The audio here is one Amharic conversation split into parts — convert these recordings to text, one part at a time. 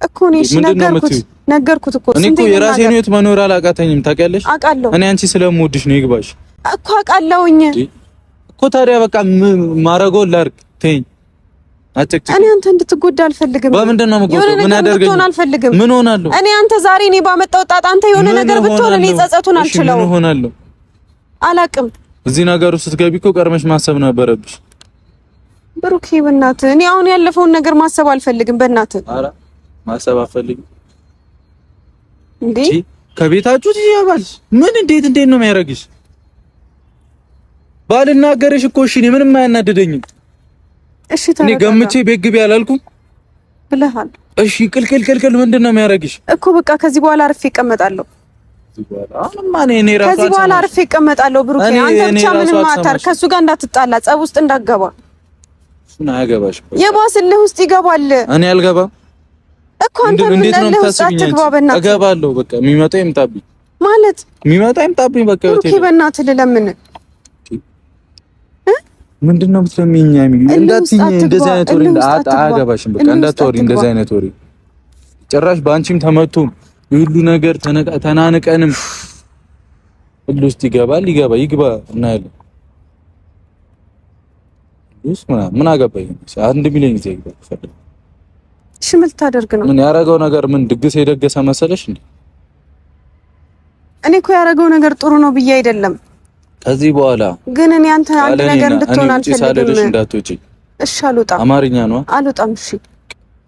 እኮ ነሽ ነገርኩት እኮ እኔ እኮ የራሴን ህይወት መኖር አላቃተኝም ታውቂያለሽ እኔ አንቺ ስለምወድሽ ነው ይግባሽ እኮ አውቃለሁኝ እኮ ታዲያ በቃ ማረጎ ላርክ ተይኝ አትክቲ እኔ አንተ እንድትጎዳ አልፈልግም በምንድነው መጎዳት ምን አደርገኝ ምን ሆናለሁ እኔ አንተ ዛሬ እኔ ባመጣው ጣጣ አንተ የሆነ ነገር ብትሆን እኔ ጸጸቱን አልችለው ምን ሆናለሁ አላቅም እዚህ ነገር ውስጥ ስትገቢ እኮ ቀርመሽ ማሰብ ነበረብሽ ብሩኬ በእናትህ እኔ አሁን ያለፈውን ነገር ማሰብ አልፈልግም በእናትህ ኧረ ማሰብ አልፈልግም እንዴ ከቤታችሁ ትያባልሽ ምን እንዴት ነው የሚያረግሽ ባልናገርሽ እኮ እሺ ምንም አያናደደኝም እሺ ታዲያ እኔ ገምቼ ቤት ግቢ አላልኩም ብለሃል እሺ ቅልቅል ምንድነው የሚያረግሽ እኮ በቃ ከዚህ በኋላ አርፌ እቀመጣለሁ ከዚህ በኋላ አርፌ እቀመጣለሁ ብሩኬ አንተ ብቻ ምንም አታር ከሱ ጋር እንዳትጣላ ጸብ ውስጥ እንዳትገባ እሱን አያገባሽ የባስልህ ውስጥ ይገባል እኔ አልገባም እኮ አንተ እንዴት ነው የምታስበኝ እገባለሁ በቃ የሚመጣ ይምጣብኝ ማለት የሚመጣ ይምጣብኝ በቃ ብሩኬ በእናትህ ልለምን ምንድነው የምትለምኚኝ እንዳትኝ እንደዚህ አይነት ወሬ አያገባሽም በቃ እንዳትወሪ እንደዚህ አይነት ወሬ ጭራሽ በአንቺም ተመቶ ሁሉ ነገር ተናንቀንም ሁሉ ውስጥ ይግባ እናያለን ምን አገባኝ አንድ ሚሊዮን ጊዜ ይግባ ፈቀደ እሺ ምን ልታደርግ ነው ምን ያረጋው ነገር ምን ድግስ የደገሰ መሰለሽ እንዴ እኔ እኮ ያረጋው ነገር ጥሩ ነው ብዬ አይደለም ከዚህ በኋላ ግን እኔ አንተ አንድ ነገር እንድትሆን አልፈልግም እንዳትወጪ እሺ አልወጣም አማርኛ ነው አልወጣም እሺ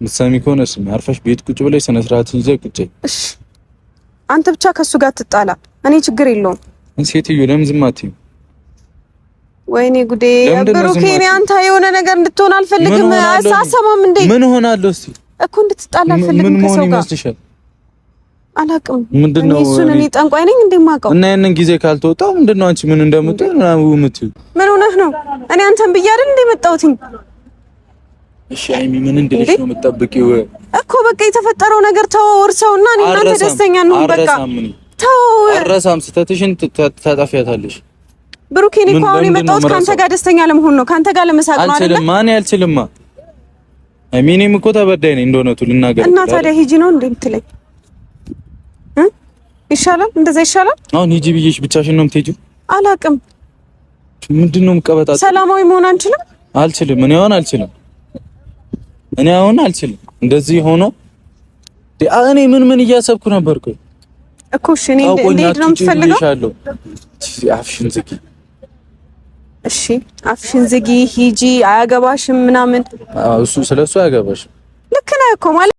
ምሳሚ ኮነስ አርፈሽ ቤት ቁጭ ብለሽ ስነ ስርዓትን ይዘህ ቁጭ እሺ አንተ ብቻ ከሱ ጋር ትጣላ እኔ ችግር የለውም ሴትዮ ለምን ዝም አትይም ወይኔ ጉዴ ብሩኬ እኔ አንተ የሆነ ነገር እንድትሆን አልፈልግም አሳሰማም እንዴ ምን ሆናለሁ እስቲ እኮ እንድትጣላ አልፈልግም ከሰው ጋር አላቅም ምንድነው እኔ ጠንቋይ ነኝ እንደማውቀው እና ያንን ጊዜ ካልተወጣው ምንድነው አንቺ ምን እንደምትሆን ምን ሆነህ ነው እኔ አንተን ብያለሁ እንደመጣሁትኝ እሺ አይሚ ምን እንደልሽ ነው የምትጠብቂው እኮ በቃ የተፈጠረው ነገር ተው ወርሰውና እኔ እናንተ ደስተኛ ነው በቃ ተው አረሳም ስተትሽን ታጣፊያታለሽ ብሩኬ እኔ እኮ አሁን የመጣሁት ካንተ ጋር ደስተኛ ለመሆን ነው ካንተ ጋር ለመሳቅ ነው አይደል አልችልም ማን ያልችልማ አይሚኔም እኮ ተበዳይ ነኝ እንደሆነቱ ልናገር እና ታዲያ ሂጂ ነው እንደምትለኝ ይሻላል እንደዛ ይሻላል አሁን ሂጂ ብዬሽ ብቻሽን ነው የምትሄጂው አላቅም ምንድነው መቀበጣት ሰላማዊ መሆን አልችልም እኔ አሁን አልችልም እንደዚህ ሆኖ እኔ ምን እያሰብኩ ነበርኩ እኮ እሺ እኔ እንዴት ነው የምትፈልገው አፍሽን ዝጊ እሺ አፍሽን ዝጊ ሂጂ አያገባሽም ምናምን እሱ ስለሱ አያገባሽም ልክ ነህ እኮ ማለት